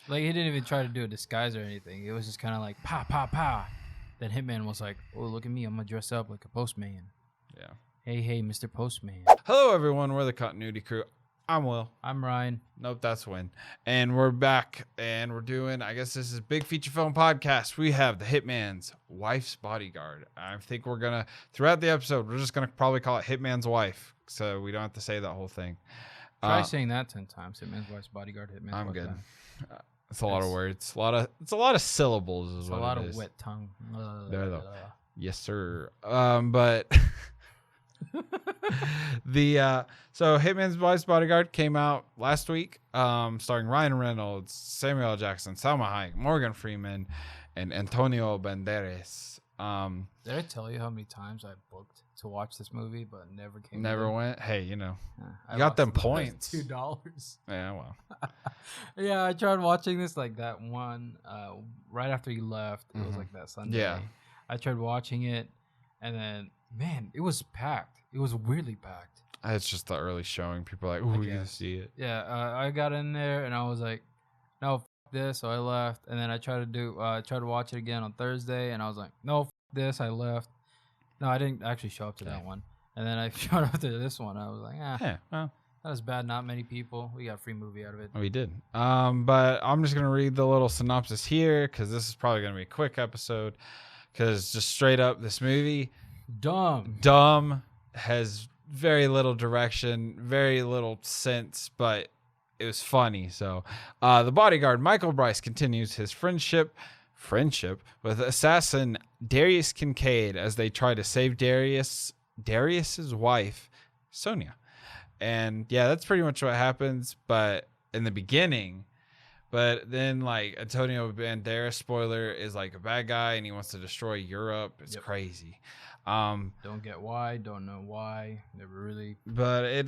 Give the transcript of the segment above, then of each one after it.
Like, he didn't even try to do a disguise or anything. It was just kind of like, pa, pa, pa. Then Hitman was like, oh, look at me. I'm going to dress up like a postman. Yeah. Hey, Mr. Postman. Hello, everyone. We're the Continuity Crew. I'm Will. I'm Ryan. Nope, that's Win. And we're back, and we're doing, I guess this is Big Feature Film Podcast. We have the Hitman's Wife's Bodyguard. I think we're going to, throughout the episode, we're just going to probably call it Hitman's Wife, so we don't have to say that whole thing. Try saying that 10 times. Hitman's Wife's Bodyguard, Hitman's I'm Wife's good. Bodyguard. It's a lot of words. It's a lot of syllables is It's what a lot it of is. wet tongue. There, though. Yes, sir. But so Hitman's Wife's Bodyguard came out last week, starring Ryan Reynolds, Samuel L. Jackson, Salma Hayek, Morgan Freeman, and Antonio Banderas. Did I tell you how many times I booked to watch this movie, but never came? Never went. Hey, you know, I you got them lost points. $2. Yeah, well, Yeah, I tried watching this like that one right after you left. It was like that Sunday. Yeah. I tried watching it, and then man, it was packed. It was weirdly packed. it's just the early showing. People are like, "Ooh, we gonna see it." Yeah, I got in there and I was like, no, f this. So I left, and then I tried to watch it again on Thursday, and I was like, no, f this. I left. No, I didn't actually show up to that one, and then I showed up to this one. I was like, Yeah, well, that was bad. Not many people. We got a free movie out of it. we did. But I'm just gonna read the little synopsis here because this is probably gonna be a quick episode. Because just straight up, this movie, dumb, has very little direction, very little sense, but it was funny. So, the bodyguard Michael Bryce continues his friendship with assassin Darius Kincaid as they try to save Darius's wife, Sonia. And yeah, that's pretty much what happens. But in the beginning. But then, like, Antonio Banderas, spoiler, is like a bad guy and he wants to destroy Europe. It's crazy. Don't get why, don't know why. Never really. But it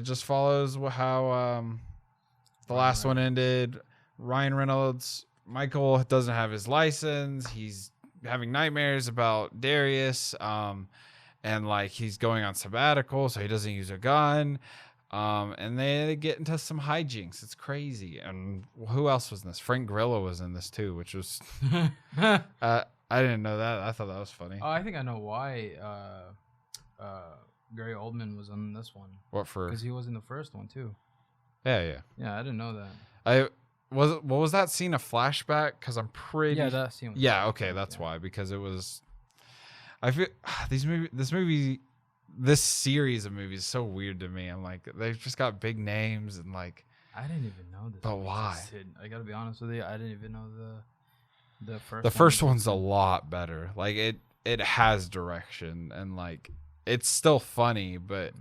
just follows how the last one ended. Ryan Reynolds, Michael doesn't have his license. He's having nightmares about Darius. And like he's going on sabbatical, so he doesn't use a gun. And they get into some hijinks. It's crazy. And who else was in this? Frank Grillo was in this too, which was I didn't know that. I thought that was funny. Oh, I think I know why Gary Oldman was on this one. What for? Because he was in the first one too. Yeah. Yeah, I didn't know that. What was that scene a flashback? Because I'm pretty. Yeah, that scene. Yeah, okay, that's why. Because it was. I feel this series of movies is so weird to me. I'm like, they've just got big names and like. I didn't even know this. But why? Existed. I gotta be honest with you. I didn't even know the first. The first one's a lot better. Like it has direction and like it's still funny, but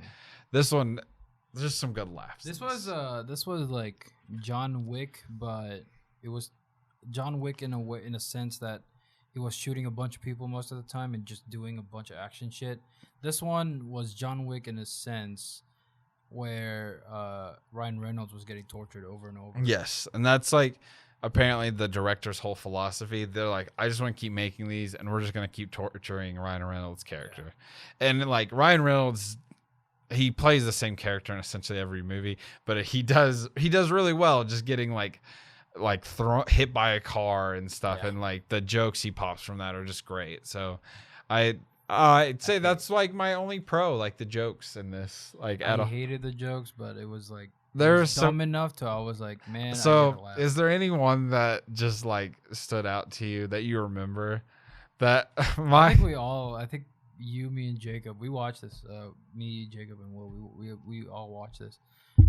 this one there's just some good laughs. This was like John Wick, but it was John Wick in a sense that he was shooting a bunch of people most of the time and just doing a bunch of action shit. This one was John Wick in a sense where Ryan Reynolds was getting tortured over and over. Yes, and that's like apparently the director's whole philosophy. They're like, I just want to keep making these, and we're just gonna keep torturing Ryan Reynolds' character. Yeah. And like Ryan Reynolds, he plays the same character in essentially every movie, but he does really well just getting like hit by a car and stuff, and like the jokes he pops from that are just great. So I'd say that's like my only pro, like the jokes in this. Like I hated the jokes, but it was like there's dumb enough to I was like, man. So is there anyone that just like stood out to you that you remember? That I think you, me, and Jacob, we watched this. Me, Jacob, and Will, we all watched this.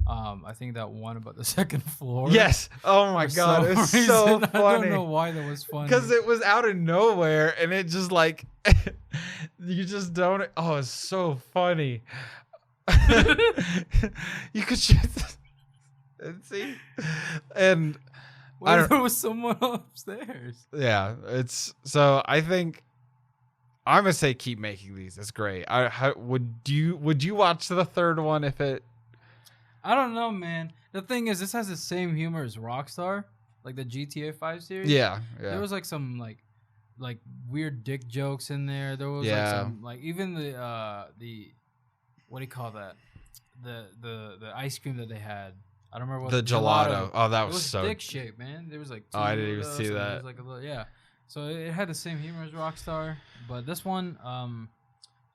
I think that one about the second floor. Yes. Oh my god, it's so funny. I don't know why that was funny. Because it was out of nowhere, and it just like you just don't. Oh, it's so funny. You could just and see, and there was someone upstairs. Yeah, it's so. I think I'm gonna say keep making these. It's great. Would you watch the third one if it? I don't know, man. The thing is, this has the same humor as Rockstar, like the GTA 5 series. Yeah. There was like some like weird dick jokes in there. There was like some like even the what do you call that? The ice cream that they had. I don't remember what the gelato. Oh, that It was was so dick shaped, man. There was like two Oh, I didn't even of see us, and that. It was like a little, yeah. So it had the same humor as Rockstar, but this one,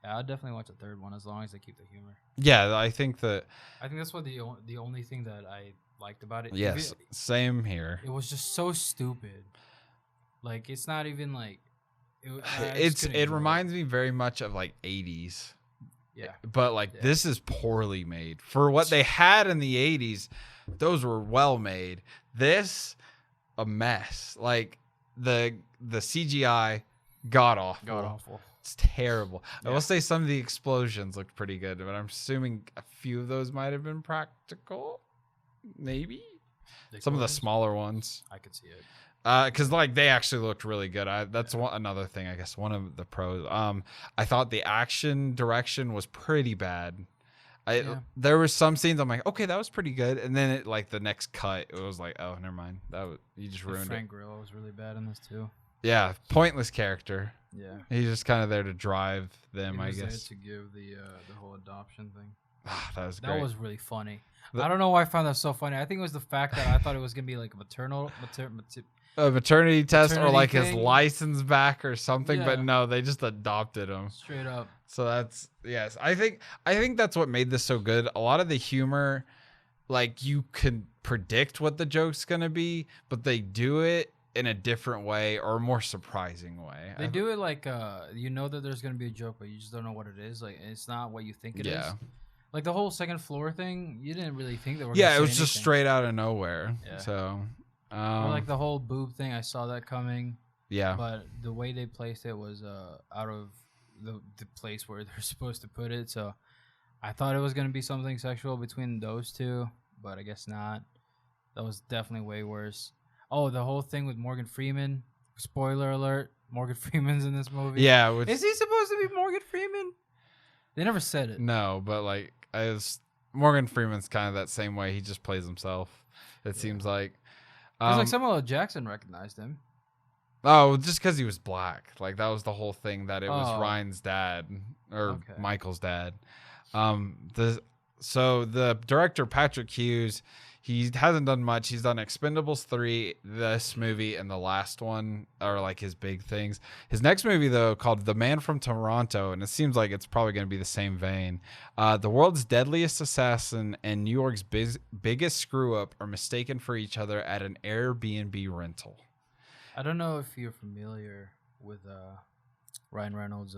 yeah, I'd definitely watch a third one as long as they keep the humor. Yeah, I think that's what the only thing that I liked about it. Yes, same here. It was just so stupid. Like it's not even like It reminds me very much of like 80s. Yeah. But like this is poorly made. For what they had in the 80s, those were well made. This a mess. Like the CGI god awful. It's terrible. Yeah. I will say some of the explosions looked pretty good, but I'm assuming a few of those might have been practical. Maybe some of the smaller ones. I could see it. Because like they actually looked really good. That's another thing. I guess one of the pros. I thought the action direction was pretty bad. There were some scenes I'm like, okay, that was pretty good, and then it like the next cut, it was like, oh, never mind. You just ruined Frank it. Grillo was really bad in this too. Yeah, pointless character. Yeah, he's just kind of there to drive them. I guess there to give the whole adoption thing. That was great. That was really funny. I don't know why I found that so funny. I think it was the fact that I thought it was gonna be like a maternity test or like thing. His license back or something, but no, they just adopted him straight up. So that's I think that's what made this so good. A lot of the humor, like you can predict what the joke's gonna be, but they do it in a different way or a more surprising way. They do it like you know that there's gonna be a joke, but you just don't know what it is. Like it's not what you think it is. Like the whole second floor thing, you didn't really think that were. Yeah, it was just straight out of nowhere. Yeah. So, or like the whole boob thing, I saw that coming. Yeah. But the way they placed it was out of the place where they're supposed to put it. So I thought it was gonna be something sexual between those two, but I guess not. That was definitely way worse. Oh, the whole thing with Morgan Freeman. Spoiler alert: Morgan Freeman's in this movie. Yeah. Is he supposed to be Morgan Freeman? They never said it. No, but like. Morgan Freeman's kind of that same way. He just plays himself. It seems like. It's like Samuel L. Jackson recognized him. Oh, just because he was black. Like that was the whole thing. That it was Ryan's dad or Michael's dad. So the director Patrick Hughes, he hasn't done much. He's done Expendables 3, this movie, and the last one are like his big things. His next movie, though, called The Man from Toronto, and it seems like it's probably going to be the same vein. The world's deadliest assassin and New York's biggest screw-up are mistaken for each other at an Airbnb rental. I don't know if you're familiar with Ryan Reynolds'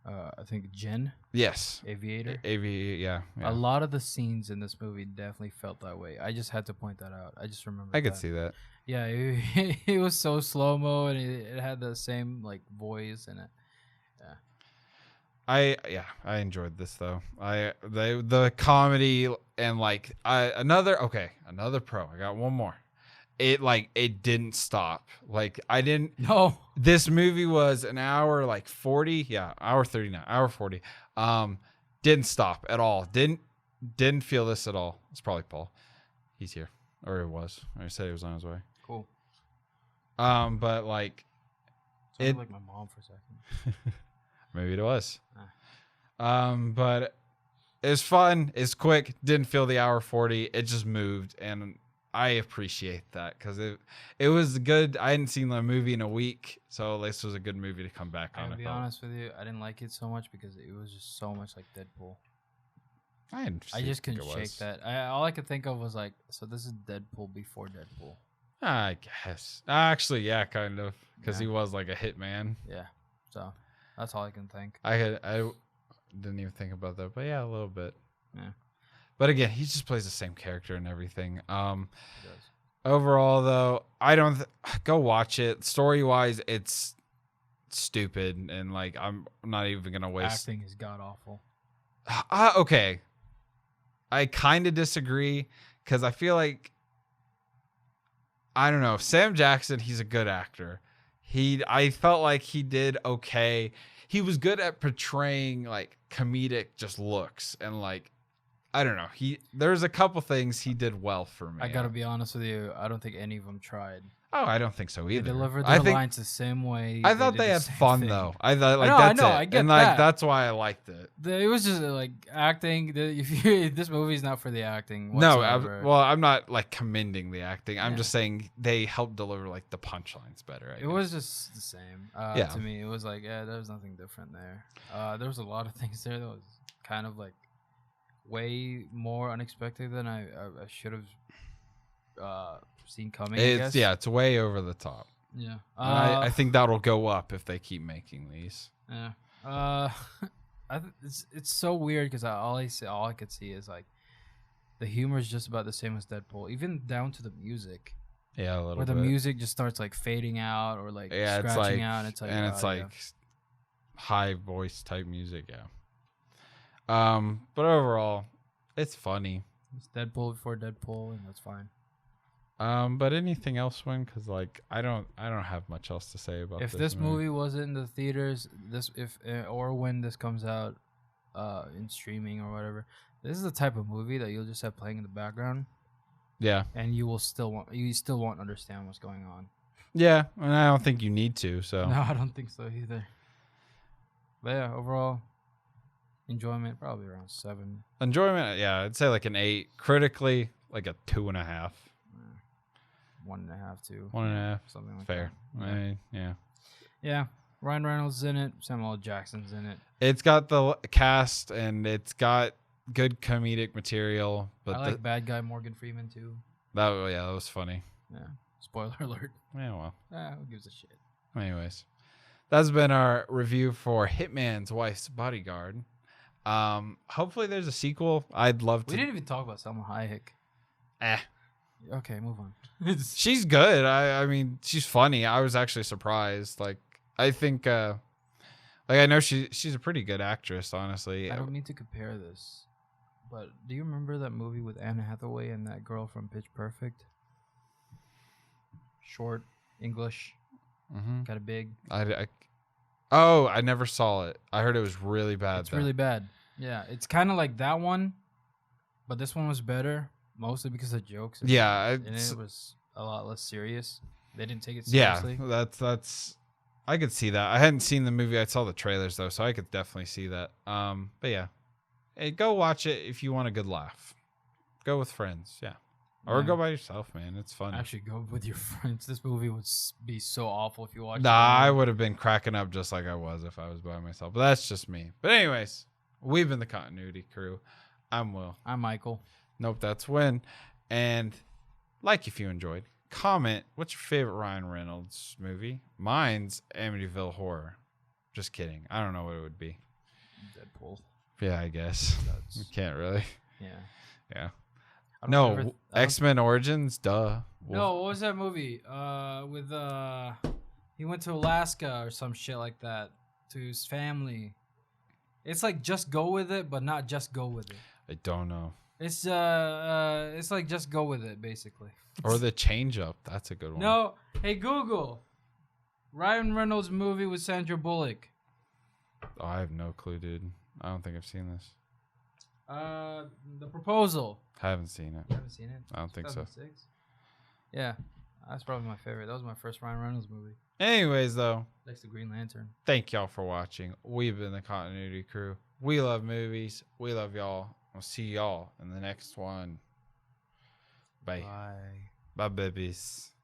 I think Jen. Yes. Aviator. Yeah. A lot of the scenes in this movie definitely felt that way. I just had to point that out. I just remember. I could see that. Yeah, it was so slow mo, and it had the same like voice in it. Yeah. I enjoyed this though. The comedy and like another pro. I got one more. It didn't stop. Like I didn't. No. This movie was an hour like 40. Yeah, hour 39, hour 40. Didn't stop at all. Didn't feel this at all. It's probably Paul. He's here, or it was. I said he was on his way. Cool. But like, it like my mom for a second. Maybe it was. But it was fun. It's quick. Didn't feel the hour 40. It just moved and. I appreciate that because it was good. I hadn't seen the movie in a week, so this was a good movie to come back on. I'll be honest with you, I didn't like it so much because it was just so much like Deadpool. I just couldn't shake that. All I could think of was like, so this is Deadpool before Deadpool. I guess. Actually, yeah, kind of, because he was like a hitman. Yeah, so that's all I can think. I didn't even think about that, but yeah, a little bit. Yeah. But again, he just plays the same character and everything. Overall, though, I don't go watch it. Story wise, it's stupid, and like I'm not even gonna waste. Acting is god awful. Okay, I kind of disagree because I feel like I don't know. Sam Jackson, he's a good actor. I felt like he did okay. He was good at portraying like comedic just looks and like. I don't know. There's a couple things he did well for me. I gotta be honest with you. I don't think any of them tried. Oh, I don't think so either. They delivered their lines the same way. I thought they had fun though. I thought like I know, I get and that. that's why I liked it. It was just like acting. This movie's not for the acting. No, whatsoever. I'm not like commending the acting. I'm just saying they helped deliver like the punchlines better. It was just the same. To me, it was like there was nothing different there. There was a lot of things there that was kind of like way more unexpected than I should have seen coming. I guess. Yeah, it's way over the top. Yeah, I think that'll go up if they keep making these. Yeah. It's so weird because all I could see is like the humor is just about the same as Deadpool, even down to the music. Yeah, a little where bit. the music just starts like fading out or like scratching out. And it's like high voice type music. Yeah. But overall, it's funny. It's Deadpool before Deadpool, and that's fine. But anything else, Win? Because like I don't have much else to say about. If this movie wasn't in the theaters, or when this comes out, in streaming or whatever, this is the type of movie that you'll just have playing in the background. Yeah. And you still won't understand what's going on. Yeah, and I don't think you need to. So no, I don't think so either. But yeah, overall enjoyment probably around 7. Enjoyment, yeah, I'd say like an 8. Critically, like a 2.5. 1.5, 2. 1.5, something like fair. that. I mean, yeah. Yeah, Ryan Reynolds is in it. Samuel L. Jackson's in it. It's got the cast and it's got good comedic material. But I like bad guy Morgan Freeman too. That was funny. Yeah. Spoiler alert. Yeah, well. Who gives a shit? Anyways, that's been our review for Hitman's Wife's Bodyguard. Hopefully there's a sequel. I'd love to. We didn't even talk about Salma Hayek. Okay, move on. She's good. I mean, she's funny. I was actually surprised. Like, I think, I know she's a pretty good actress, honestly. I don't need to compare this, but do you remember that movie with Anne Hathaway and that girl from Pitch Perfect? Short, English, kind of big. I never saw it. I heard it was really bad. It's really bad. Yeah, it's kind of like that one, but this one was better, mostly because of jokes. Yeah, and it was a lot less serious. They didn't take it seriously. Yeah, that's. I could see that. I hadn't seen the movie. I saw the trailers though, so I could definitely see that. But yeah, hey, go watch it if you want a good laugh. Go with friends, yeah. Or go by yourself, man. It's fun. Actually, go with your friends. This movie would be so awful if you watched it. Nah, I would have been cracking up just like I was if I was by myself. But that's just me. But anyways, we've been the Continuity Crew. I'm Will. I'm Michael. Nope, that's Win. And like if you enjoyed, comment what's your favorite Ryan Reynolds movie. Mine's Amityville Horror. Just kidding. I don't know what it would be. Deadpool. Yeah, I guess. You can't really. Yeah. No, X-Men Origins, duh. No, what was that movie? With he went to Alaska or some shit like that to his family. It's like Just Go With It, but not Just Go With It. I don't know. It's like Just Go With It, basically. Or The Change Up. That's a good one. No, hey Google, Ryan Reynolds movie with Sandra Bullock. Oh, I have no clue, dude. I don't think I've seen this. The Proposal. I haven't seen it. You haven't seen it? I don't think so. Yeah, that's probably my favorite. That was my first Ryan Reynolds movie. Anyways, though. Next to Green Lantern. Thank y'all for watching. We've been the Continuity Crew. We love movies. We love y'all. We'll see y'all in the next one. Bye. Bye. Bye, babies.